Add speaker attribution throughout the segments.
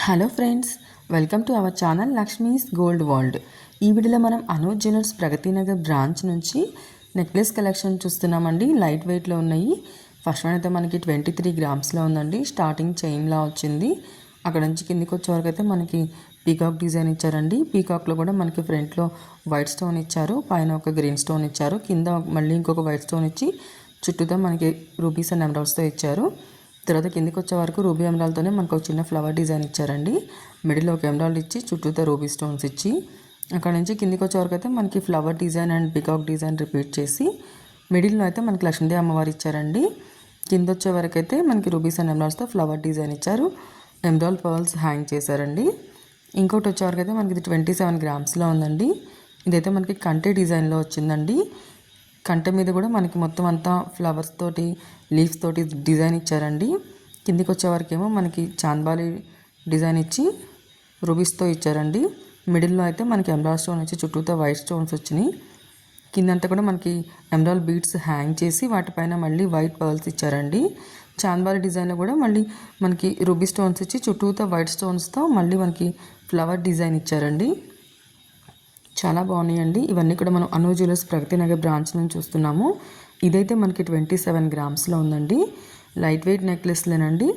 Speaker 1: Hello friends, welcome to our channel Lakshmi's gold world. ఈ వీడియోలో మనం అనూజ్ జ్యువెలర్స్ ప్రగతి నగర్ బ్రాంచ్ నుంచి నెక్లెస్ కలెక్షన్ చూస్తున్నామండి. లైట్ వెయిట్లో ఉన్నాయి. ఫస్ట్ వన్ అయితే మనకి 23 గ్రామ్స్లో ఉందండి. స్టార్టింగ్ చైన్లా వచ్చింది. అక్కడ నుంచి కిందికి వచ్చే వరకు అయితే మనకి పీకాక్ డిజైన్ ఇచ్చారండి. పీకాక్లో కూడా మనకి ఫ్రంట్లో వైట్ స్టోన్ ఇచ్చారు, పైన ఒక గ్రీన్ స్టోన్ ఇచ్చారు, కింద మళ్ళీ ఇంకొక వైట్ స్టోన్ ఇచ్చి చుట్టూతో మనకి రూబీస్ అండ్ ఎమరాల్డ్స్తో ఇచ్చారు. తర్వాత కిందికి వచ్చే వరకు రూబీ ఎమరాల్డ్తోనే మనకు ఒక చిన్న ఫ్లవర్ డిజైన్ ఇచ్చారండి. మిడిల్లో ఒక ఎమరాల్డ్ ఇచ్చి చుట్టూతో రూబీ స్టోన్స్ ఇచ్చి అక్కడ నుంచి కిందికి వచ్చే వరకు అయితే మనకి flower design and peacock design repeat చేసి మిడిల్లో అయితే మనకి లక్ష్మీదేవి అమ్మవారు ఇచ్చారండి. కింద వచ్చే వరకు అయితే మనకి రూబీస్ అండ్ ఎమరాల్డ్స్తో ఫ్లవర్ డిజైన్ ఇచ్చారు. ఎమరాల్డ్ పర్ల్స్ హ్యాంగ్ చేశారండి. ఇంకోటి వచ్చే వరకు అయితే మనకి ఇది 27 గ్రామ్స్లో ఉందండి. ఇదైతే మనకి కంటే డిజైన్లో వచ్చిందండి. కంట మీద కూడా మనకి మొత్తం అంతా ఫ్లవర్స్ తోటి లీవ్స్ తోటి డిజైన్ ఇచ్చారండి. కిందికి వచ్చే వరకేమో మనకి చాంద్బాలి డిజైన్ ఇచ్చి రూబీస్తో ఇచ్చారండి. మిడిల్లో అయితే మనకి ఎమరాల్డ్ స్టోన్ వచ్చి చుట్టూతో వైట్ స్టోన్స్ వచ్చినాయి. కిందంతా కూడా మనకి ఎమరాల్డ్ బీడ్స్ హ్యాంగ్ చేసి వాటిపైన మళ్ళీ వైట్ పర్ల్స్ ఇచ్చారండి. చాంద్బాలి డిజైన్లో కూడా మళ్ళీ మనకి రూబీ స్టోన్స్ ఇచ్చి చుట్టూతో వైట్ స్టోన్స్తో మళ్ళీ మనకి ఫ్లవర్ డిజైన్ ఇచ్చారండి. చాలా బాగున్నాయండి. ఇవన్నీ కూడా మనం అనూజ్ జ్యువెలర్స్ ప్రగతి నగర్ బ్రాంచ్ నుంచి చూస్తున్నాము. ఇదైతే మనకి 27 గ్రామ్స్లో ఉందండి. లైట్ వెయిట్ నెక్లెస్లేనండి.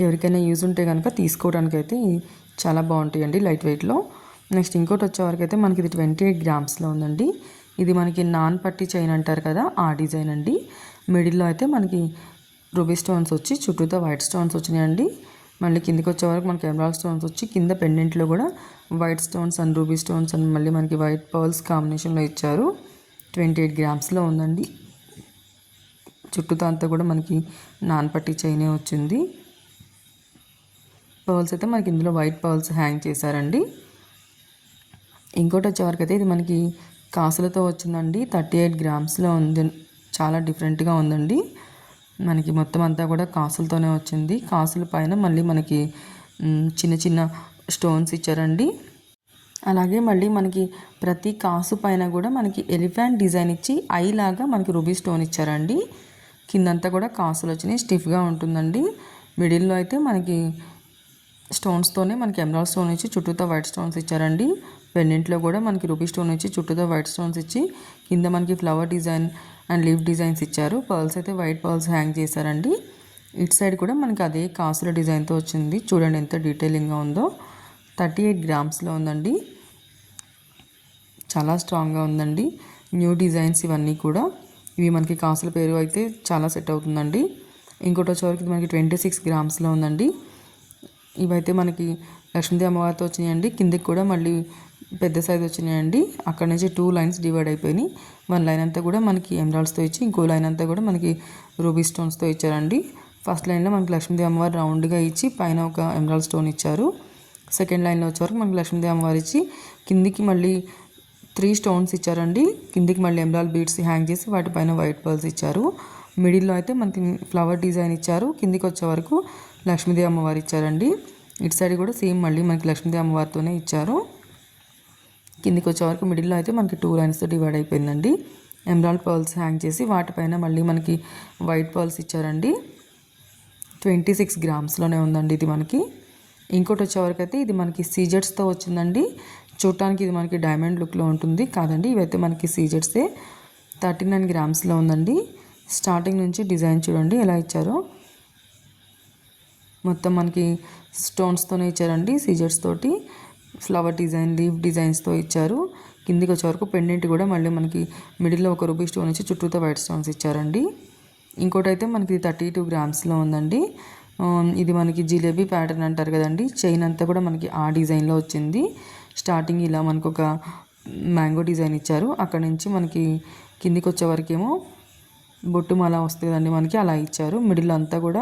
Speaker 1: ఎవరికైనా యూజ్ ఉంటే కనుక తీసుకోవడానికి అయితే చాలా బాగుంటాయండి లైట్ వెయిట్లో. నెక్స్ట్ ఇంకోటి వచ్చేవరకు అయితే మనకి ఇది 28 గ్రామ్స్లో ఉందండి. ఇది మనకి నాన్ పట్టి చైన్ అంటారు కదా, ఆ డిజైన్ అండి. మిడిల్లో అయితే మనకి రూబీ స్టోన్స్ వచ్చి చుట్టూతో వైట్ స్టోన్స్ వచ్చినాయండి. మళ్ళీ కిందికి వచ్చే వరకు మనకి ఎమరాల్డ్ స్టోన్స్ వచ్చి కింద పెండెంట్లో కూడా white stones and ruby stones and మళ్ళీ మనకి వైట్ పర్ల్స్ కాంబినేషన్లో ఇచ్చారు. 28 గ్రామ్స్లో ఉందండి. చుట్టూతో అంతా కూడా మనకి నాన్ పట్టి చైనే వచ్చింది. పర్ల్స్ అయితే మనకి ఇందులో వైట్ పర్ల్స్ హ్యాంగ్ చేశారండి. ఇంకోటి వచ్చేవరకు అయితే ఇది మనకి కాసులతో వచ్చిందండి. 38 గ్రామ్స్లో ఉంది. చాలా డిఫరెంట్గా ఉందండి. మనకి మొత్తం అంతా కూడా కాసులతోనే వచ్చింది. కాసుల పైన మళ్ళీ మనకి చిన్న చిన్న స్టోన్స్ ఇచ్చారండి. అలాగే మళ్ళీ మనకి ప్రతి కాసు పైన కూడా మనకి ఎలిఫెంట్ డిజైన్ ఇచ్చి ఐ లాగా మనకి రూబీ స్టోన్ ఇచ్చారండి. కిందంతా కూడా కాసులు వచ్చినాయి. స్టిఫ్గా ఉంటుందండి. మిడిల్లో అయితే మనకి స్టోన్స్తోనే మనకి ఎమరాల్డ్ స్టోన్ ఇచ్చి చుట్టూతో వైట్ స్టోన్స్ ఇచ్చారండి. పెండెంట్లో కూడా మనకి రూబీ స్టోన్ ఇచ్చి చుట్టూతో వైట్ స్టోన్స్ ఇచ్చి కింద మనకి flower design and leave designs ఇచ్చారు. పర్ల్స్ అయితే వైట్ పర్ల్స్ హ్యాంగ్ చేశారండి. ఇటు సైడ్ కూడా మనకి అదే కాసుల డిజైన్తో వచ్చింది. చూడండి ఎంత డీటెయిలింగ్గా ఉందో. 38 గ్రామ్స్లో ఉందండి. చాలా స్ట్రాంగ్గా ఉందండి. న్యూ డిజైన్స్ ఇవన్నీ కూడా. ఇవి మనకి కాసుల పేరు అయితే చాలా సెట్ అవుతుందండి. ఇంకోటి వచ్చేవరకు మనకి 26 గ్రామ్స్లో ఉందండి. ఇవైతే మనకి లక్ష్మీదేవి అమ్మవారితో వచ్చినాయండి. కిందికి కూడా మళ్ళీ పెద్ద సైజ్ వచ్చినాయండి. అక్కడ నుంచి 2 లైన్స్ డివైడ్ అయిపోయినాయి. 1 లైన్ అంతా కూడా మనకి ఎమరాల్డ్స్తో ఇచ్చి ఇంకో లైన్ అంతా కూడా మనకి రూబీ స్టోన్స్తో ఇచ్చారండి. ఫస్ట్ లైన్లో మనకి లక్ష్మీదేవి అమ్మవారు రౌండ్గా ఇచ్చి పైన ఒక ఎమరాల్డ్ స్టోన్ ఇచ్చారు. సెకండ్ లైన్లో వచ్చేవరకు మనకి లక్ష్మీదేవి అమ్మవారు ఇచ్చి కిందికి మళ్ళీ 3 స్టోన్స్ ఇచ్చారండి. కిందికి మళ్ళీ ఎమరాల్డ్ బీడ్స్ హ్యాంగ్ చేసి వాటిపైన వైట్ పర్ల్స్ ఇచ్చారు. మిడిల్లో అయితే మనకి ఫ్లవర్ డిజైన్ ఇచ్చారు. కిందికి వచ్చే వరకు లక్ష్మీదేవి అమ్మవారు ఇచ్చారండి. ఇటు సైడ్ కూడా సేమ్ మళ్ళీ మనకి లక్ష్మీదేవి అమ్మవారితోనే ఇచ్చారు. కిందికి వచ్చే వరకు మిడిల్లో అయితే మనకి 2 లైన్స్తో డివైడ్ అయిపోయిందండి. ఎమరాల్డ్ పర్ల్స్ హ్యాంగ్ చేసి వాటిపైన మళ్ళీ మనకి వైట్ పర్ల్స్ ఇచ్చారండి. 26 గ్రామ్స్లోనే ఉందండి ఇది మనకి. ఇంకోటి వచ్చేవరకు అయితే ఇది మనకి సీజెట్స్తో వచ్చిందండి. చూడటానికి ఇది మనకి డైమండ్ లుక్లో ఉంటుంది కాదండి, ఇవైతే మనకి సీజెట్సే. 39 గ్రామ్స్లో ఉందండి. స్టార్టింగ్ నుంచి డిజైన్ చూడండి ఎలా ఇచ్చారో. మొత్తం మనకి స్టోన్స్తోనే ఇచ్చారండి. సీజెట్స్ తోటి ఫ్లవర్ డిజైన్ లీవ్ డిజైన్స్తో ఇచ్చారు. కిందికి వచ్చే వరకు పెండెంట్ కూడా మళ్ళీ మనకి మిడిల్లో ఒక రూబీ స్టోన్ ఇచ్చి చుట్టూతో వైట్ స్టోన్స్ ఇచ్చారండి. ఇంకోటి అయితే మనకి 32 గ్రామ్స్లో ఉందండి. ఇది మనకి జిలేబీ ప్యాటర్న్ అంటారు కదండి. చైన్ అంతా కూడా మనకి ఆ డిజైన్లో వచ్చింది. స్టార్టింగ్ ఇలా మనకు ఒక మ్యాంగో డిజైన్ ఇచ్చారు. అక్కడ నుంచి మనకి కిందికి వచ్చే వరకేమో బొట్టుమాల వస్తుందండి మనకి, అలా ఇచ్చారు. మిడిల్ అంతా కూడా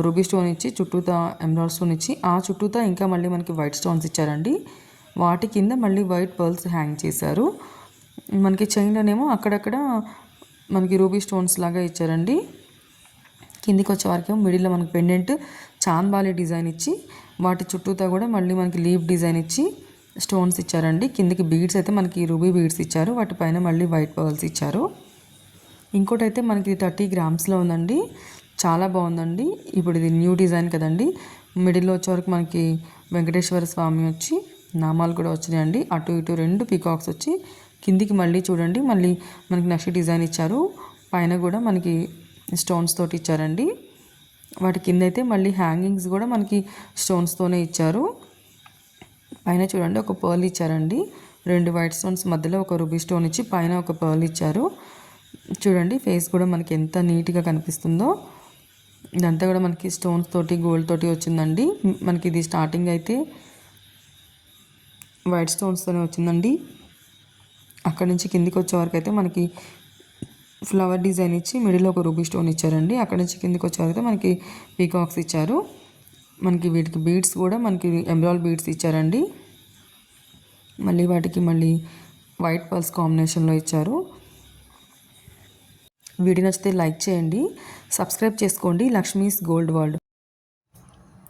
Speaker 1: రూబీ స్టోన్ ఇచ్చి చుట్టూతా ఎమరాల్డ్ స్టోన్ ఇచ్చి ఆ చుట్టూతా ఇంకా మళ్ళీ మనకి వైట్ స్టోన్స్ ఇచ్చారండి. వాటి కింద మళ్ళీ వైట్ పర్ల్స్ హ్యాంగ్ చేశారు. మనకి చైన్లోనేమో అక్కడక్కడ మనకి రూబీ స్టోన్స్ లాగా ఇచ్చారండి. కిందికి వచ్చే వరకేమో మిడిల్లో మనకి పెండెంట్ చాంద్బాలి డిజైన్ ఇచ్చి వాటి చుట్టూతా కూడా మళ్ళీ మనకి లీవ్ డిజైన్ ఇచ్చి స్టోన్స్ ఇచ్చారండి. కిందికి బీడ్స్ అయితే మనకి రూబీ బీడ్స్ ఇచ్చారు. వాటిపైన మళ్ళీ వైట్ పర్ల్స్ ఇచ్చారు. ఇంకోటి అయితే మనకి 30 గ్రామ్స్లో ఉందండి. చాలా బాగుందండి. ఇప్పుడు ఇది న్యూ డిజైన్ కదండి. మిడిల్లో వచ్చే వరకు మనకి వెంకటేశ్వర స్వామి వచ్చి నామాలు కూడా వచ్చినాయండి. అటు ఇటు 2 పీకాక్స్ వచ్చి కిందికి మళ్ళీ చూడండి మళ్ళీ మనకి నక్షి డిజైన్ ఇచ్చారు. పైన కూడా మనకి స్టోన్స్ తోటి ఇచ్చారండి. వాటి కింద అయితే మళ్ళీ హ్యాంగింగ్స్ కూడా మనకి స్టోన్స్తోనే ఇచ్చారు. పైన చూడండి ఒక పర్ల్ ఇచ్చారండి. 2 వైట్ స్టోన్స్ మధ్యలో ఒక రూబీ స్టోన్ ఇచ్చి పైన ఒక పర్ల్ ఇచ్చారు. చూడండి ఫేస్ కూడా మనకి ఎంత నీట్గా కనిపిస్తుందో. ఇదంతా కూడా మనకి స్టోన్స్ తోటి గోల్డ్ తోటి వచ్చిందండి. మనకి ఇది స్టార్టింగ్ అయితే వైట్ స్టోన్స్తోనే వచ్చిందండి. అక్కడ నుంచి కిందికి వచ్చే వరకు అయితే మనకి ఫ్లవర్ డిజైన్ ఇచ్చి మిడిల్లో ఒక రూబీ స్టోన్ ఇచ్చారండి. అక్కడ నుంచి కిందికి వచ్చే వరకు అయితే మనకి పీకాక్స్ ఇచ్చారు. మనకి వీటికి బీడ్స్ కూడా మనకి ఎమరాల్డ్ బీడ్స్ ఇచ్చారండి. మళ్ళీ వాటికి మళ్ళీ వైట్ పర్ల్స్ కాంబినేషన్లో ఇచ్చారు. వీడియో నచ్చితే లైక్ చేయండి, సబ్స్క్రైబ్ చేసుకోండి లక్ష్మీస్ గోల్డ్ వరల్డ్.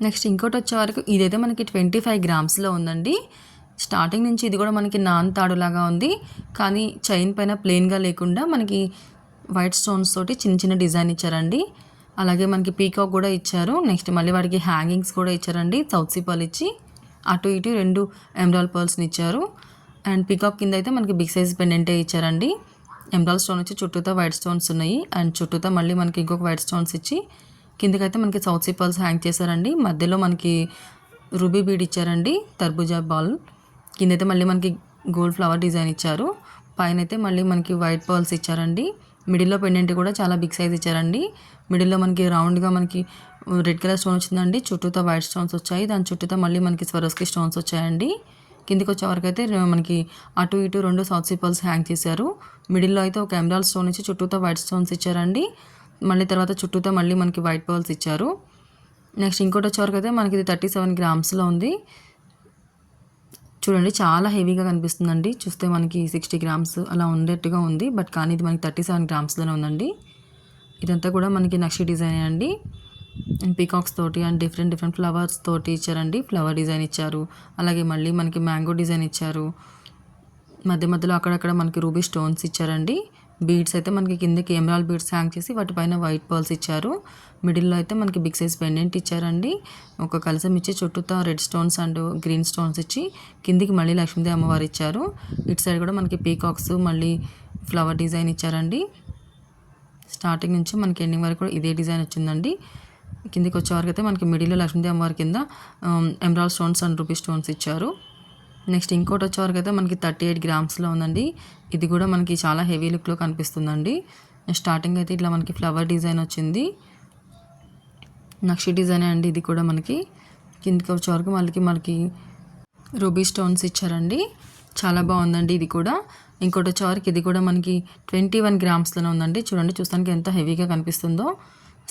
Speaker 1: నెక్స్ట్ ఇంకోటి వచ్చే వరకు ఇదైతే మనకి 25 గ్రామ్స్లో ఉందండి. స్టార్టింగ్ నుంచి ఇది కూడా మనకి నాన్ తాడులాగా ఉంది, కానీ చైన్ పైన ప్లెయిన్గా లేకుండా మనకి వైట్ స్టోన్స్ తోటి చిన్న చిన్న డిజైన్ ఇచ్చారండి. అలాగే మనకి పీకాక్ కూడా ఇచ్చారు. నెక్స్ట్ మళ్ళీ వాటికి హ్యాంగింగ్స్ కూడా ఇచ్చారండి. సౌత్ సీ పర్ల్ ఇచ్చి అటు ఇటు 2 ఎమరాల్డ్ పర్ల్స్ని ఇచ్చారు. అండ్ పీకాక్ కింద అయితే మనకి బిగ్ సైజ్ పెండెంటే ఇచ్చారండి. ఎమరాల్డ్ స్టోన్ వచ్చి చుట్టూతో వైట్ స్టోన్స్ ఉన్నాయి. అండ్ చుట్టూతో మళ్ళీ మనకి ఇంకొక వైట్ స్టోన్స్ ఇచ్చి కిందకైతే మనకి సౌత్ సీ పర్ల్స్ హ్యాంగ్ చేశారండి. మధ్యలో మనకి రూబీ బీడ్ ఇచ్చారండి, తర్బూజా బాల్. కిందైతే మళ్ళీ మనకి గోల్డ్ ఫ్లవర్ డిజైన్ ఇచ్చారు. పైన అయితే మళ్ళీ మనకి వైట్ పర్ల్స్ ఇచ్చారండి. మిడిల్లో పెండెంట్ కూడా చాలా బిగ్ సైజ్ ఇచ్చారండి. మిడిల్లో మనకి రౌండ్గా మనకి రెడ్ కలర్ స్టోన్ వచ్చిందండి. చుట్టూతో వైట్ స్టోన్స్ వచ్చాయి. దాని చుట్టూతో మళ్ళీ మనకి స్వరోస్కి స్టోన్స్ వచ్చాయండి. కిందికి వచ్చే వరకు అయితే మనకి అటు ఇటు 2 సౌత్ సీ పర్ల్స్ హ్యాంగ్ చేశారు. మిడిల్లో అయితే ఒక ఎమరాల్డ్ స్టోన్ ఇచ్చి చుట్టూతో వైట్ స్టోన్స్ ఇచ్చారండి. మళ్ళీ తర్వాత చుట్టూతో మళ్ళీ మనకి వైట్ పర్ల్స్ ఇచ్చారు. నెక్స్ట్ ఇంకోటి వచ్చే వరకు అయితే మనకి ఇది 37 గ్రామ్స్లో ఉంది. చూడండి చాలా హెవీగా కనిపిస్తుందండి. చూస్తే మనకి 60 గ్రామ్స్ అలా ఉండేట్టుగా ఉంది, బట్ కానీ ఇది మనకి 37 గ్రామ్స్లోనే ఉందండి. ఇదంతా కూడా మనకి నక్షి డిజైన్ అండి. పీకాక్స్ తోటి అండ్ డిఫరెంట్ ఫ్లవర్స్ తోటి ఇచ్చారండి. ఫ్లవర్ డిజైన్ ఇచ్చారు. అలాగే మళ్ళీ మనకి మ్యాంగో డిజైన్ ఇచ్చారు. మధ్య మధ్యలో అక్కడక్కడ మనకి రూబీ స్టోన్స్ ఇచ్చారండి. బీడ్స్ అయితే మనకి కిందకి ఎమరాల్డ్ బీడ్స్ హ్యాంగ్ చేసి వాటిపైన వైట్ పర్ల్స్ ఇచ్చారు. మిడిల్లో అయితే మనకి బిగ్ సైజ్ పెండెంట్ ఇచ్చారండి. ఒక కలసం ఇచ్చి చుట్టూతో red stones and green stones ఇచ్చి కిందికి మళ్ళీ లక్ష్మీదేవి అమ్మవారు ఇచ్చారు. ఇటు సైడ్ కూడా మనకి పీకాక్స్ మళ్ళీ ఫ్లవర్ డిజైన్ ఇచ్చారండి. స్టార్టింగ్ నుంచి మనకి ఎండింగ్ వరకు కూడా ఇదే డిజైన్ వచ్చిందండి. కిందికి వచ్చే వరకు అయితే మనకి మిడిల్లో లక్ష్మీదేవి అమ్మవారి కింద emerald stones and ruby stones ఇచ్చారు. నెక్స్ట్ ఇంకోటి వచ్చే వరకు అయితే మనకి 38 గ్రామ్స్లో ఉందండి. ఇది కూడా మనకి చాలా హెవీ లుక్లో కనిపిస్తుందండి. స్టార్టింగ్ అయితే ఇట్లా మనకి ఫ్లవర్ డిజైన్ వచ్చింది, నక్షి డిజైన్ అండి. ఇది కూడా మనకి కిందికి వచ్చే వరకు మనకి రూబీ స్టోన్స్ ఇచ్చారండి. చాలా బాగుందండి ఇది కూడా. ఇంకోటి వచ్చే వరకు ఇది కూడా మనకి 21 గ్రామ్స్లోనే ఉందండి. చూడండి చూస్తానికి ఎంత హెవీగా కనిపిస్తుందో.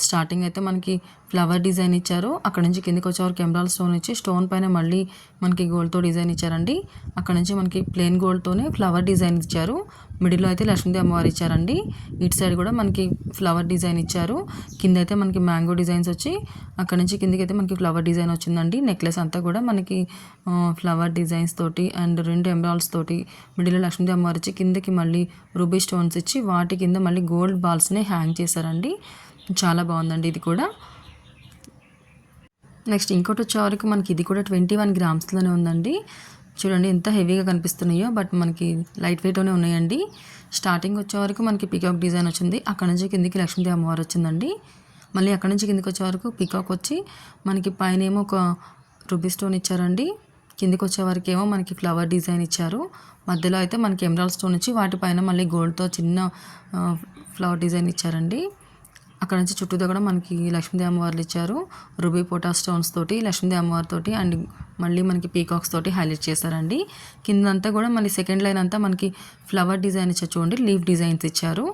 Speaker 1: స్టార్టింగ్ అయితే మనకి ఫ్లవర్ డిజైన్ ఇచ్చారు. అక్కడ నుంచి కిందికి వచ్చేవరకు ఎమరాల్డ్ స్టోన్ ఇచ్చి స్టోన్ పైన మళ్ళీ మనకి గోల్డ్తో డిజైన్ ఇచ్చారండి. అక్కడ నుంచి మనకి ప్లెయిన్ గోల్డ్తోనే ఫ్లవర్ డిజైన్ ఇచ్చారు. మిడిల్లో అయితే లక్ష్మీదేవి అమ్మవారు ఇచ్చారండి. ఇటు సైడ్ కూడా మనకి ఫ్లవర్ డిజైన్ ఇచ్చారు. కింద అయితే మనకి మ్యాంగో డిజైన్స్ వచ్చి అక్కడ నుంచి కిందికి అయితే మనకి ఫ్లవర్ డిజైన్ వచ్చిందండి. నెక్లెస్ అంతా కూడా మనకి ఫ్లవర్ డిజైన్స్ తోటి అండ్ 2 ఎమరాల్డ్స్ తోటి మిడిల్లో లక్ష్మీదేవి అమ్మవారు ఇచ్చి కిందకి మళ్ళీ రూబీ స్టోన్స్ ఇచ్చి వాటి కింద మళ్ళీ గోల్డ్ బాల్స్ని హ్యాంగ్ చేశారండి. చాలా బాగుందండి ఇది కూడా. నెక్స్ట్ ఇంకోటి వచ్చే వరకు మనకి ఇది కూడా 21 గ్రామ్స్లోనే ఉందండి. చూడండి ఎంత హెవీగా కనిపిస్తున్నాయో, బట్ మనకి లైట్ వెయిట్లోనే ఉన్నాయండి. స్టార్టింగ్ వచ్చే వరకు మనకి పీకాక్ డిజైన్ వచ్చింది. అక్కడ నుంచి కిందికి లక్ష్మీదేవి అమ్మవారు వచ్చిందండి. మళ్ళీ అక్కడ నుంచి కిందికి వచ్చే వరకు పీకాక్ వచ్చి మనకి పైన ఏమో ఒక రూబీ స్టోన్ ఇచ్చారండి. కిందికి వచ్చే వరకు ఏమో మనకి ఫ్లవర్ డిజైన్ ఇచ్చారు. మధ్యలో అయితే మనకి ఎమరాల్డ్ స్టోన్ ఇచ్చి వాటిపైన మళ్ళీ గోల్డ్తో చిన్న ఫ్లవర్ డిజైన్ ఇచ్చారండి. అక్కడ నుంచి చుట్టూతో కూడా మనకి లక్ష్మీదేవి అమ్మవార్లు ఇచ్చారు. రూబీ పోటా స్టోన్స్ తోటి లక్ష్మీదేవి అమ్మవారి తోటి అండ్ మళ్ళీ మనకి పీకాక్స్ తోటి హైలైట్ చేశారండి. కిందంతా కూడా మళ్ళీ సెకండ్ లైన్ అంతా మనకి ఫ్లవర్ డిజైన్ ఇచ్చారు. చూడండి లీఫ్ డిజైన్స్ ఇచ్చారు.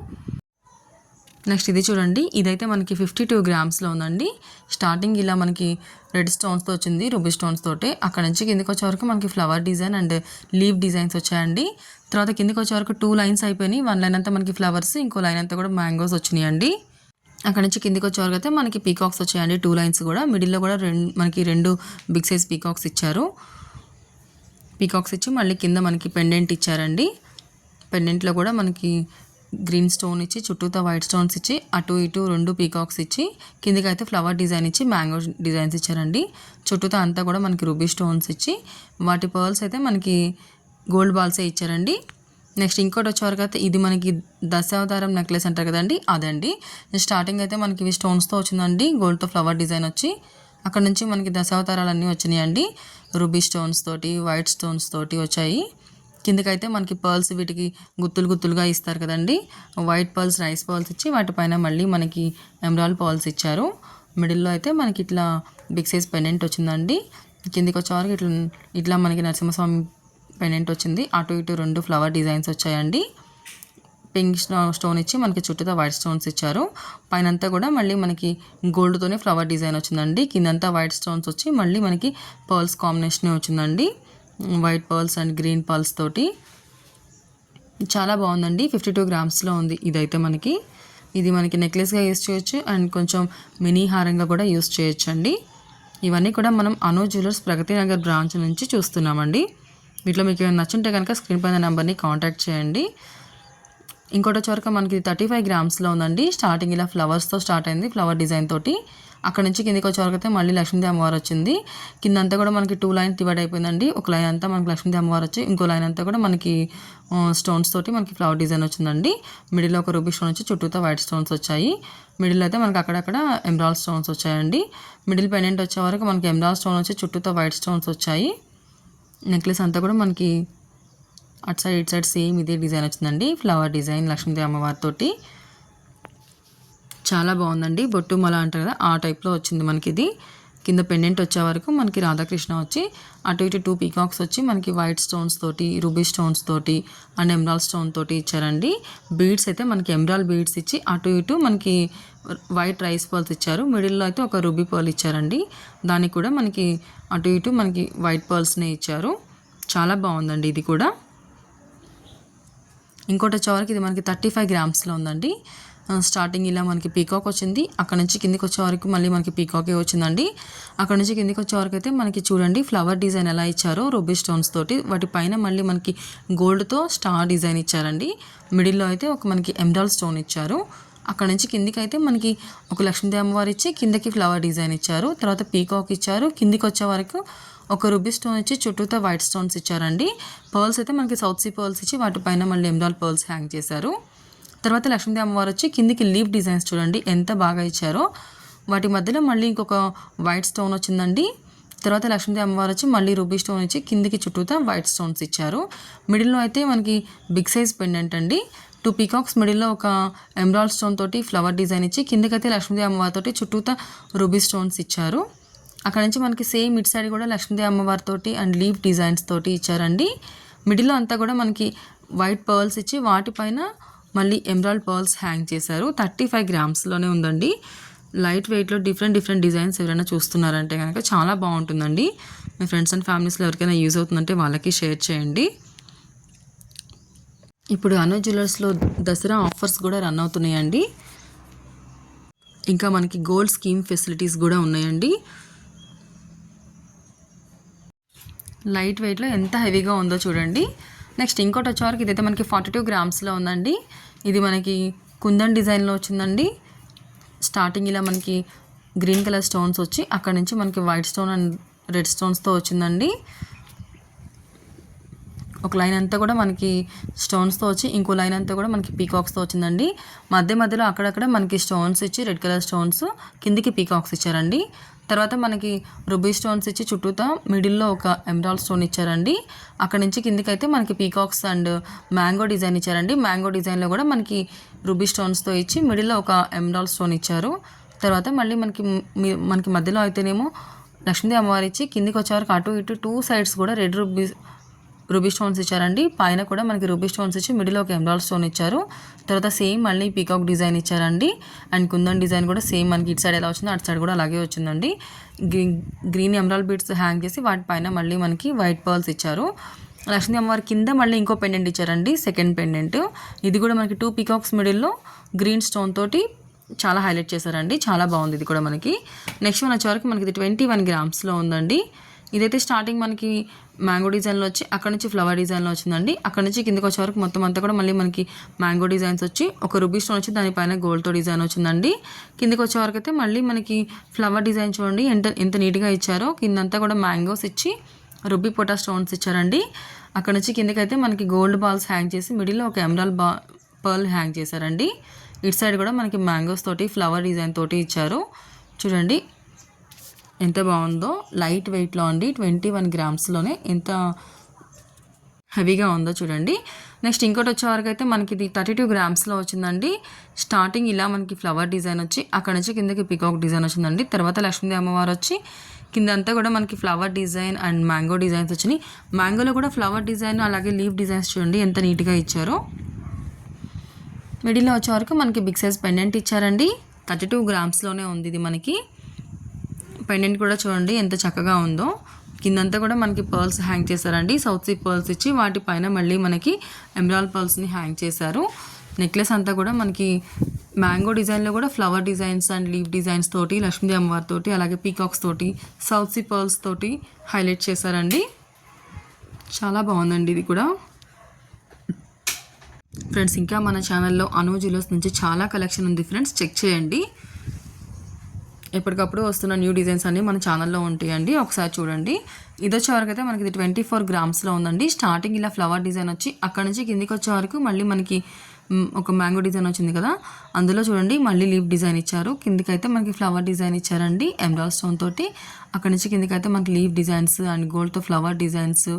Speaker 1: నెక్స్ట్ ఇది చూడండి, ఇదైతే మనకి 52 గ్రామ్స్లో ఉందండి. స్టార్టింగ్ ఇలా మనకి రెడ్ స్టోన్స్తో వచ్చింది, రూబీ స్టోన్స్ తోటి. అక్కడ నుంచి కిందికి వచ్చే వరకు మనకి flower design and leaf designs వచ్చాయండి. తర్వాత కిందికి వచ్చే వరకు 2 లైన్స్ అయిపోయినాయి. 1 లైన్ అంతా మనకి ఫ్లవర్స్, ఇంకో లైన్ అంతా కూడా మ్యాంగోస్ వచ్చినాయండి. అక్కడ నుంచి కిందికి వచ్చే వరకు అయితే మనకి పీకాక్స్ వచ్చాయండి. 2 లైన్స్ కూడా. మిడిల్లో కూడా మనకి 2 బిగ్ సైజ్ పీకాక్స్ ఇచ్చారు. పీకాక్స్ ఇచ్చి మళ్ళీ కింద మనకి పెండెంట్ ఇచ్చారండి. పెండెంట్లో కూడా మనకి గ్రీన్ స్టోన్ ఇచ్చి చుట్టూతో వైట్ స్టోన్స్ ఇచ్చి అటు ఇటు 2 పీకాక్స్ ఇచ్చి కిందకైతే ఫ్లవర్ డిజైన్ ఇచ్చి మ్యాంగో డిజైన్స్ ఇచ్చారండి. చుట్టూతో అంతా కూడా మనకి రూబీ స్టోన్స్ ఇచ్చి వాటి పర్ల్స్ అయితే మనకి గోల్డ్ బాల్సే ఇచ్చారండి. నెక్స్ట్ ఇంకోటి వచ్చేవరకు అయితే ఇది మనకి దశావతారం నెక్లెస్ అంటారు కదండి, అదండి. స్టార్టింగ్ అయితే మనకి ఇవి స్టోన్స్తో వచ్చిందండి, గోల్డ్తో ఫ్లవర్ డిజైన్ వచ్చి అక్కడ నుంచి మనకి దశావతారాలన్నీ వచ్చినాయండి. రూబీ స్టోన్స్ తోటి వైట్ స్టోన్స్ తోటి వచ్చాయి. కిందకైతే మనకి పర్ల్స్ వీటికి గుత్తులుగా ఇస్తారు కదండి, వైట్ పర్ల్స్ రైస్ పర్ల్స్ ఇచ్చి వాటిపైన మళ్ళీ మనకి ఎమరాల్డ్ పర్ల్స్ ఇచ్చారు. మిడిల్లో అయితే మనకి ఇట్లా బిగ్ సైజ్ పెండెంట్ వచ్చిందండి. కిందికి వచ్చేవారికి ఇట్లా మనకి నరసింహస్వామి పెండెంట్ వచ్చింది. అటు ఇటు 2 ఫ్లవర్ డిజైన్స్ వచ్చాయండి. పింక్ స్టోన్ ఇచ్చి మనకి చుట్టూతో వైట్ స్టోన్స్ ఇచ్చారు. పైనంతా కూడా మళ్ళీ మనకి గోల్డ్తోనే ఫ్లవర్ డిజైన్ వచ్చిందండి. కిందంతా వైట్ స్టోన్స్ వచ్చి మళ్ళీ మనకి పర్ల్స్ కాంబినేషన్ వచ్చిందండి, white pearls and green pearls తోటి. చాలా బాగుందండి. 52 గ్రామ్స్లో ఉంది. ఇదైతే ఇది మనకి నెక్లెస్గా యూస్ చేయొచ్చు అండ్ కొంచెం మినీ హారంగా కూడా యూస్ చేయొచ్చు అండి. ఇవన్నీ కూడా మనం అను జ్యువెలర్స్ ప్రగతి నగర్ బ్రాంచ్ నుంచి చూస్తున్నామండి. వీటిలో మీకు ఏమైనా నచ్చుంటే కనుక స్క్రీన్ పైన నెంబర్ని కాంటాక్ట్ చేయండి. ఇంకోటి వచ్చేవరకు మనకి 35 గ్రామ్స్లో ఉందండి. స్టార్టింగ్ ఇలా ఫ్లవర్స్తో స్టార్ట్ అయింది, ఫ్లవర్ డిజైన్ తోటి. అక్కడ నుంచి కిందికి వచ్చేవరకు అయితే మళ్ళీ లక్ష్మీదేవి అమ్మవారు వచ్చింది. కిందంతా కూడా మనకి 2 లైన్స్ డివైడ్ అయిపోయిందండి. ఒక లైన్ అంతా మనకి లక్ష్మీదేవి అమ్మవారు వచ్చి ఇంకో లైన్ అంతా కూడా మనకి స్టోన్స్ తోటి మనకి ఫ్లవర్ డిజైన్ వచ్చిందండి. మిడిల్లో ఒక రూబీ స్టోన్ వచ్చి చుట్టూతో వైట్ స్టోన్స్ వచ్చాయి. మిడిల్ అయితే మనకి అక్కడక్కడ ఎమరాల్డ్ స్టోన్స్ వచ్చాయండి. మిడిల్ పెండెంట్ వచ్చే వరకు మనకి ఎమరాల్డ్ స్టోన్ వచ్చి చుట్టూతో వైట్ స్టోన్స్ వచ్చాయి. నెక్లెస్ అంతా కూడా మనకి అటు సైడ్ ఇటు సైడ్ సేమ్ ఇదే డిజైన్ వచ్చిందండి, ఫ్లవర్ డిజైన్ లక్ష్మీదేవి అమ్మవారితోటి. చాలా బాగుందండి. బొట్టు మల అంటారు కదా, ఆ టైప్లో వచ్చింది మనకి ఇది. కింద పెండెంట్ వచ్చే వరకు మనకి రాధాకృష్ణ వచ్చి అటు ఇటు 2 పీకాక్స్ వచ్చి మనకి వైట్ స్టోన్స్ తోటి రూబీ స్టోన్స్ తోటి అండ్ ఎమరాల్డ్ స్టోన్ తోటి ఇచ్చారండి. బీడ్స్ అయితే మనకి ఎమరాల్డ్ బీడ్స్ ఇచ్చి అటు ఇటు మనకి వైట్ రైస్ పర్ల్స్ ఇచ్చారు. మిడిల్లో అయితే ఒక రూబీ పర్ల్ ఇచ్చారండి. దానికి కూడా మనకి అటు ఇటు మనకి వైట్ పర్ల్స్నే ఇచ్చారు. చాలా బాగుందండి ఇది కూడా. ఇంకోటి వచ్చేవరకు ఇది మనకి 35 గ్రామ్స్లో ఉందండి. స్టార్టింగ్ ఇలా మనకి పీకాక్ వచ్చింది. అక్కడ నుంచి కిందికి వచ్చే వరకు మళ్ళీ మనకి పీకాకే వచ్చిందండి. అక్కడ నుంచి కిందికి వచ్చే వరకు అయితే మనకి చూడండి ఫ్లవర్ డిజైన్ ఎలా ఇచ్చారో రూబీ స్టోన్స్ తోటి. వాటి పైన మళ్ళీ మనకి గోల్డ్తో స్టార్ డిజైన్ ఇచ్చారండి. మిడిల్లో అయితే ఒక మనకి ఎమరాల్డ్ స్టోన్ ఇచ్చారు. అక్కడ నుంచి కిందికి అయితే మనకి ఒక లక్ష్మీదేవి అమ్మవారు ఇచ్చి కిందకి ఫ్లవర్ డిజైన్ ఇచ్చారు. తర్వాత పీకాక్ ఇచ్చారు. కిందికి వచ్చే వరకు ఒక రూబీ స్టోన్ ఇచ్చి చుట్టూతో వైట్ స్టోన్స్ ఇచ్చారండి. పర్ల్స్ అయితే మనకి సౌత్ సీ పర్ల్స్ ఇచ్చి వాటిపైన మళ్ళీ ఎమరాల్డ్ పర్ల్స్ హ్యాంగ్ చేశారు. తర్వాత లక్ష్మీదేవి అమ్మవారు వచ్చి కిందికి లీఫ్ డిజైన్స్ చూడండి ఎంత బాగా ఇచ్చారో. వాటి మధ్యలో మళ్ళీ ఇంకొక వైట్ స్టోన్ వచ్చిందండి. తర్వాత లక్ష్మీదేవి అమ్మవారు వచ్చి మళ్ళీ రూబీ స్టోన్ ఇచ్చి కిందికి చుట్టూతో వైట్ స్టోన్స్ ఇచ్చారు. మిడిల్లో అయితే మనకి బిగ్ సైజ్ పెండెంట్ అండి. 2 పీకాక్స్ మిడిల్లో ఒక ఎమరాల్డ్ స్టోన్ తోటి ఫ్లవర్ డిజైన్ ఇచ్చి కిందకైతే లక్ష్మీదేవి అమ్మవారితోటి చుట్టూతో రూబీ స్టోన్స్ ఇచ్చారు. అక్కడ నుంచి మనకి సేమ్ ఇటు సైడ్ కూడా లక్ష్మీదేవి అమ్మవారితోటి అండ్ లీఫ్ డిజైన్స్ తోటి ఇచ్చారండి. మిడిల్లో అంతా కూడా మనకి వైట్ పర్ల్స్ ఇచ్చి వాటిపైన మళ్ళీ ఎమరాల్డ్ పర్ల్స్ హ్యాంగ్ చేశారు. 35 గ్రామ్స్లోనే ఉందండి. లైట్ వెయిట్లో డిఫరెంట్ డిజైన్స్ ఎవరైనా చూస్తున్నారంటే కనుక చాలా బాగుంటుందండి. మీ ఫ్రెండ్స్ అండ్ ఫ్యామిలీస్లో ఎవరికైనా యూజ్ అవుతుందంటే వాళ్ళకి షేర్ చేయండి. ఇప్పుడు అను జ్యువెలర్స్లో దసరా ఆఫర్స్ కూడా రన్ అవుతున్నాయండి. ఇంకా మనకి గోల్డ్ స్కీమ్ ఫెసిలిటీస్ కూడా ఉన్నాయండి. లైట్ వెయిట్లో ఎంత హెవీగా ఉందో చూడండి. నెక్స్ట్ ఇంకోటి వచ్చేవరకు ఇదైతే మనకి 42 గ్రామ్స్లో ఉందండి. ఇది మనకి కుందన్ డిజైన్లో వచ్చిందండి. స్టార్టింగ్ ఇలా మనకి గ్రీన్ కలర్ స్టోన్స్ వచ్చి అక్కడ నుంచి మనకి వైట్ స్టోన్ అండ్ రెడ్ స్టోన్స్తో వచ్చిందండి. ఒక లైన్ అంతా కూడా మనకి స్టోన్స్తో వచ్చి ఇంకో లైన్ అంతా కూడా మనకి పీకాక్స్తో వచ్చిందండి. మధ్యలో అక్కడక్కడ మనకి స్టోన్స్ ఇచ్చి రెడ్ కలర్ స్టోన్స్ కిందికి పీకాక్స్ ఇచ్చారండి. తర్వాత మనకి రూబీ స్టోన్స్ ఇచ్చి చుట్టూతా మిడిల్లో ఒక ఎమరాల్డ్ స్టోన్ ఇచ్చారండి. అక్కడ నుంచి కిందికి అయితే మనకి పీకాక్స్ అండ్ మ్యాంగో డిజైన్ ఇచ్చారండి. మ్యాంగో డిజైన్లో కూడా మనకి రూబీ స్టోన్స్తో ఇచ్చి మిడిల్లో ఒక ఎమరాల్డ్ స్టోన్ ఇచ్చారు. తర్వాత మళ్ళీ మనకి మధ్యలో అయితేనేమో లక్ష్మీదేవి అమ్మవారు ఇచ్చి కిందికి వచ్చేవరకు అటు ఇటు 2 సైడ్స్ కూడా రెడ్ రూబీ స్టోన్స్ ఇచ్చారండి. పైన కూడా మనకి రూబీ స్టోన్స్ ఇచ్చి మిడిల్లో ఒక ఎమరాల్డ్ స్టోన్ ఇచ్చారు. తర్వాత సేమ్ మళ్ళీ పీకాక్ డిజైన్ ఇచ్చారండి. అండ్ కుందన్ డిజైన్ కూడా సేమ్ మనకి ఇటు సైడ్ ఎలా వచ్చిందో అటు సైడ్ కూడా అలాగే వచ్చిందండి. గ్రీన్ ఎమరాల్డ్ బీడ్స్ హ్యాంగ్ చేసి వాటిపైన మళ్ళీ మనకి వైట్ పర్ల్స్ ఇచ్చారు. లక్ష్మీ అమ్మవారి కింద మళ్ళీ ఇంకో పెండెంట్ ఇచ్చారండి, సెకండ్ పెండెంట్. ఇది కూడా మనకి 2 పీకాక్స్ మిడిల్లో గ్రీన్ స్టోన్ తోటి చాలా హైలైట్ చేశారండి. చాలా బాగుంది ఇది కూడా మనకి. నెక్స్ట్ వన్ వచ్చేవరకు మనకి ఇది 21 గ్రామ్స్లో ఉందండి. ఇదైతే స్టార్టింగ్ మనకి మ్యాంగో డిజైన్లో వచ్చి అక్కడ నుంచి ఫ్లవర్ డిజైన్లో వచ్చిందండి. అక్కడ నుంచి కిందకి వచ్చే వరకు మొత్తం అంతా కూడా మళ్ళీ మనకి మ్యాంగో డిజైన్స్ వచ్చి ఒక రూబీ స్టోన్ వచ్చి దానిపైన గోల్డ్తో డిజైన్ వచ్చిందండి. కిందకి వచ్చే వరకు అయితే మళ్ళీ మనకి ఫ్లవర్ డిజైన్ చూడండి ఎంత నీట్గా ఇచ్చారో. కిందంతా కూడా మ్యాంగోస్ ఇచ్చి రూబీ పొటా స్టోన్స్ ఇచ్చారండి. అక్కడ నుంచి కిందకైతే మనకి గోల్డ్ బాల్స్ హ్యాంగ్ చేసి మిడిల్లో ఒక ఎమరాల్డ్ పర్ల్ హ్యాంగ్ చేశారండి. ఇటు సైడ్ కూడా మనకి మ్యాంగోస్ తోటి ఫ్లవర్ డిజైన్ తోటి ఇచ్చారు. చూడండి ఎంత బాగుందో, లైట్ వెయిట్లో అండి, 21 గ్రామ్స్లోనే ఎంత హెవీగా ఉందో చూడండి. నెక్స్ట్ ఇంకోటి వచ్చే వరకు అయితే మనకి ఇది 32 గ్రామ్స్లో వచ్చిందండి. స్టార్టింగ్ ఇలా మనకి ఫ్లవర్ డిజైన్ వచ్చి అక్కడ నుంచి కిందకి పికాక్ డిజైన్ వచ్చిందండి. తర్వాత లక్ష్మీదేవి అమ్మవారు వచ్చి కిందంతా కూడా మనకి flower design and mango designs వచ్చినాయి. మ్యాంగోలో కూడా ఫ్లవర్ డిజైన్ అలాగే లీఫ్ డిజైన్స్ చూడండి ఎంత నీట్గా ఇచ్చారో. మిడిల్లో వచ్చే వరకు మనకి బిగ్ సైజ్ పెండెంట్ ఇచ్చారండి. 32 గ్రామ్స్లోనే ఉంది ఇది మనకి. పెండెంట్ కూడా చూడండి ఎంత చక్కగా ఉందో. కిందంతా కూడా మనకి పర్ల్స్ హ్యాంగ్ చేశారండి. సౌత్ సీ పర్ల్స్ ఇచ్చి వాటిపైన మళ్ళీ మనకి ఎమరాల్డ్ పర్ల్స్ని హ్యాంగ్ చేశారు. నెక్లెస్ అంతా కూడా మనకి మ్యాంగో డిజైన్లో కూడా flower designs and leave designs తోటి, లక్ష్మీదేవి అమ్మవారి తోటి, అలాగే పీకాక్స్ తోటి, సౌత్ సీ పర్ల్స్ తోటి హైలైట్ చేశారండి. చాలా బాగుందండి ఇది కూడా. ఫ్రెండ్స్ ఇంకా మన ఛానల్లో అను జ్యువెలర్స్ నుంచి చాలా కలెక్షన్ ఉంది ఫ్రెండ్స్, చెక్ చేయండి. ఎప్పటికప్పుడు వస్తున్న న్యూ డిజైన్స్ అన్నీ మన ఛానల్లో ఉంటాయండి, ఒకసారి చూడండి. ఇది వచ్చే వరకు అయితే మనకి ఇది 24 గ్రామ్స్లో ఉందండి. స్టార్టింగ్ ఇలా ఫ్లవర్ డిజైన్ వచ్చి అక్కడ నుంచి కిందికి వచ్చే వరకు మళ్ళీ మనకి ఒక మ్యాంగో డిజైన్ వచ్చింది కదా, అందులో చూడండి మళ్ళీ లీఫ్ డిజైన్ ఇచ్చారు. కిందికైతే మనకి ఫ్లవర్ డిజైన్ ఇచ్చారండి ఎమరాల్డ్ స్టోన్ తోటి. అక్కడ నుంచి కిందికైతే మనకి లీఫ్ డిజైన్స్ అండ్ గోల్డ్తో ఫ్లవర్ డిజైన్స్,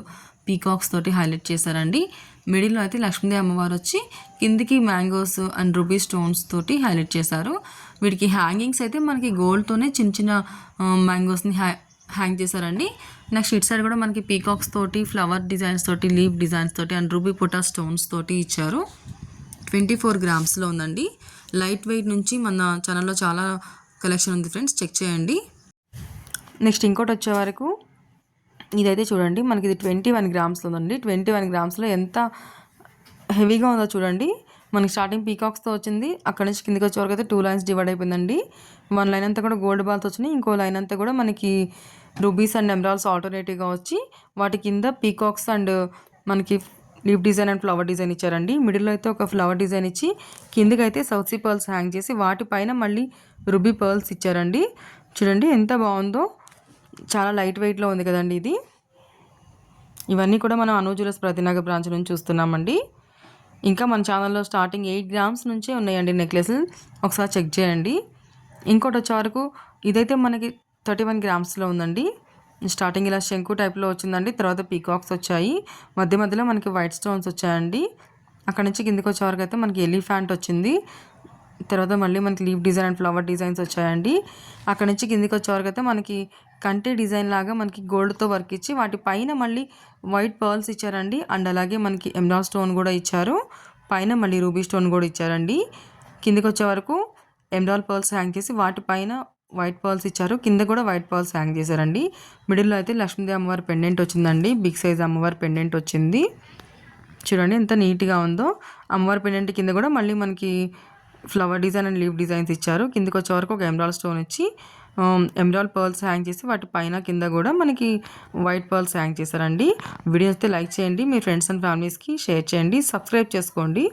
Speaker 1: పీకాక్స్ తోటి హైలైట్ చేశారండి. మిడిల్లో అయితే లక్ష్మీదేవి అమ్మవారు వచ్చి కిందికి మ్యాంగోస్ అండ్ రూబీ స్టోన్స్ తోటి హైలైట్ చేశారు. వీటికి హ్యాంగింగ్స్ అయితే మనకి గోల్డ్తోనే చిన్న చిన్న మ్యాంగోస్ని హ్యాంగ్ చేశారండి. నెక్స్ట్ ఇటు సైడ్ కూడా మనకి పీకాక్స్ తోటి, ఫ్లవర్ డిజైన్స్ తోటి, లీఫ్ డిజైన్స్ తోటి అండ్ రూబీ పొటా స్టోన్స్ తోటి ఇచ్చారు. 24 గ్రామ్స్లో ఉందండి. లైట్ వెయిట్ నుంచి మన ఛానల్లో చాలా కలెక్షన్ ఉంది ఫ్రెండ్స్, చెక్ చేయండి. నెక్స్ట్ ఇంకోటి వచ్చే వరకు ఇదైతే చూడండి మనకి ఇది 21 గ్రామ్స్లో ఉందండి. 21 గ్రామ్స్లో ఎంత హెవీగా ఉందో చూడండి. మనకి స్టార్టింగ్ పీకాక్స్తో వచ్చింది, అక్కడ నుంచి కిందకి వచ్చే వరకు అయితే 2 లైన్స్ డివైడ్ అయిపోయిందండి. 1 లైన్ అంతా కూడా గోల్డ్ బాల్స్ వచ్చినాయి, ఇంకో లైన్ అంతా కూడా మనకి రూబీస్ అండ్ ఎమరాల్డ్స్ ఆల్టర్నేటివ్గా వచ్చి వాటి కింద పీకాక్స్ అండ్ మనకి leaf design and flower design ఇచ్చారండి. మిడిల్లో అయితే ఒక ఫ్లవర్ డిజైన్ ఇచ్చి కిందకి అయితే సౌత్ సీ పర్ల్స్ హ్యాంగ్ చేసి వాటిపైన మళ్ళీ రూబీ పర్ల్స్ ఇచ్చారండి. చూడండి ఎంత బాగుందో, చాలా లైట్ వెయిట్లో ఉంది కదండి ఇది. ఇవన్నీ కూడా మనం అను జ్యువెలర్స్ ప్రతినగర్ బ్రాంచ్ నుంచి చూస్తున్నామండి. ఇంకా మన ఛానల్లో స్టార్టింగ్ 8 గ్రామ్స్ నుంచే ఉన్నాయండి నెక్లెస్లు, ఒకసారి చెక్ చేయండి. ఇంకోటి వచ్చే వరకు ఇదైతే మనకి 31 గ్రామ్స్లో ఉందండి. స్టార్టింగ్ ఇలా శంకు టైప్లో వచ్చిందండి, తర్వాత పీకాక్స్ వచ్చాయి, మధ్య మధ్యలో మనకి వైట్ స్టోన్స్ వచ్చాయండి. అక్కడ నుంచి కిందకి వచ్చే వరకు అయితే మనకి ఎలిఫెంట్ వచ్చింది, తర్వాత మళ్ళీ మనకి leaf design and flower designs వచ్చాయండి. అక్కడ నుంచి కిందికి వచ్చే వరకు అయితే మనకి కంటే డిజైన్ లాగా మనకి గోల్డ్తో వర్క్ ఇచ్చి వాటి పైన మళ్ళీ వైట్ పర్ల్స్ ఇచ్చారండి. అండ్ అలాగే మనకి ఎమరాల్డ్ స్టోన్ కూడా ఇచ్చారు, పైన మళ్ళీ రూబీ స్టోన్ కూడా ఇచ్చారండి. కిందికి వచ్చే వరకు ఎమరాల్డ్ పర్ల్స్ హ్యాంగ్ చేసి వాటిపైన వైట్ పర్ల్స్ ఇచ్చారు, కింద కూడా వైట్ పర్ల్స్ హ్యాంగ్ చేశారండి. మిడిల్లో అయితే లక్ష్మీదేవి అమ్మవారి పెండెంట్ వచ్చిందండి, బిగ్ సైజ్ అమ్మవారి పెండెంట్ వచ్చింది. చూడండి ఎంత నీట్గా ఉందో. అమ్మవారి పెండెంట్ కింద కూడా మళ్ళీ మనకి flower design and leave designs ఇచ్చారు. కిందకి వచ్చే వరకు ఒక ఎమరాల్డ్ స్టోన్ ఇచ్చి ఎమరాల్డ్ పర్ల్స్ హ్యాంగ్ చేసి వాటి పైన కింద కూడా మనకి వైట్ పర్ల్స్ హ్యాంగ్ చేశారండి. వీడియో అయితే లైక్ చేయండి, మీ ఫ్రెండ్స్ అండ్ ఫ్యామిలీస్కి షేర్ చేయండి, సబ్స్క్రైబ్ చేసుకోండి.